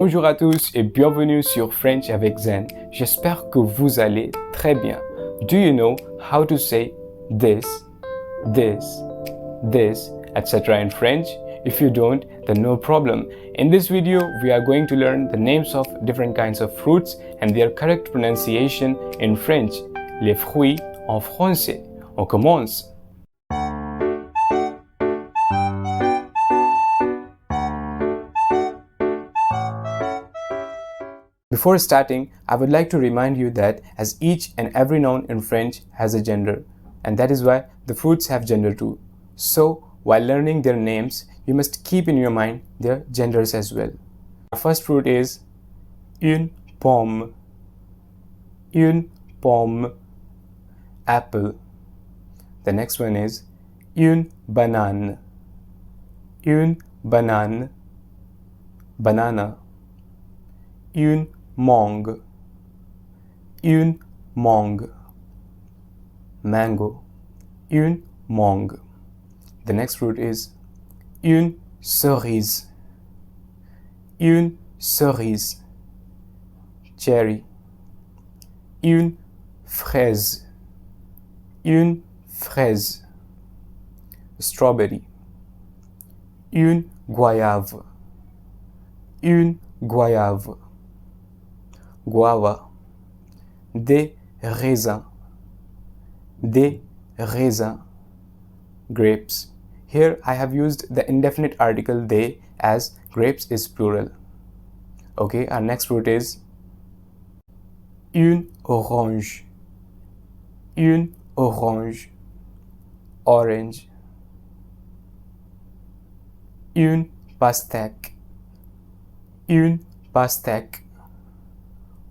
Bonjour à tous et bienvenue sur French avec Zen. J'espère que vous allez très bien. Do you know how to say this, this, this, etc. in French? If you don't, then no problem. In this video, we are going to learn the names of different kinds of fruits and their correct pronunciation in French. Les fruits en français. On commence. Before starting, I would like to remind you that as each and every noun in French has a gender, and that is why the fruits have gender too. So, while learning their names, you must keep in your mind their genders as well. Our first fruit is une pomme, apple. The next one is une banane, banana. Une mangue, mango, une mangue. The next fruit is une cerise, cherry. Une fraise, strawberry. Une goyave, guava. Des raisins, grapes. Here I have used the indefinite article they as grapes is plural. Okay, our next fruit is une orange, orange. Une pastèque,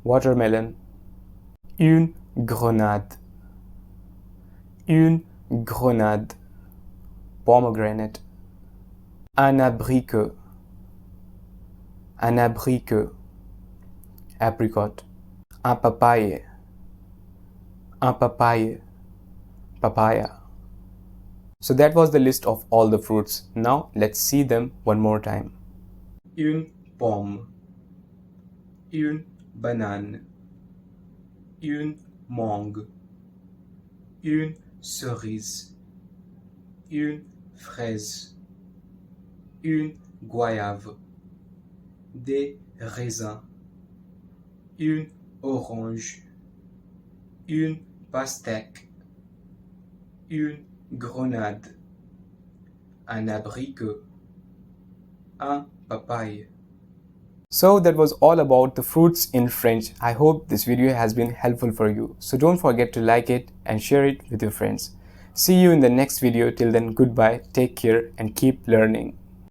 watermelon. Une grenade, pomegranate. Un abricot, apricot. Un papaye, papaya. So that was the list of all the fruits. Now let's see them one more time. Une pomme, une banane, une mangue, une cerise, une fraise, une goyave, des raisins, une orange, une pastèque, une grenade, un abricot, un papaye. So that was all about the fruits in French. I hope this video has been helpful for you. So don't forget to like it and share it with your friends. See you in the next video. Till then, goodbye, take care and keep learning.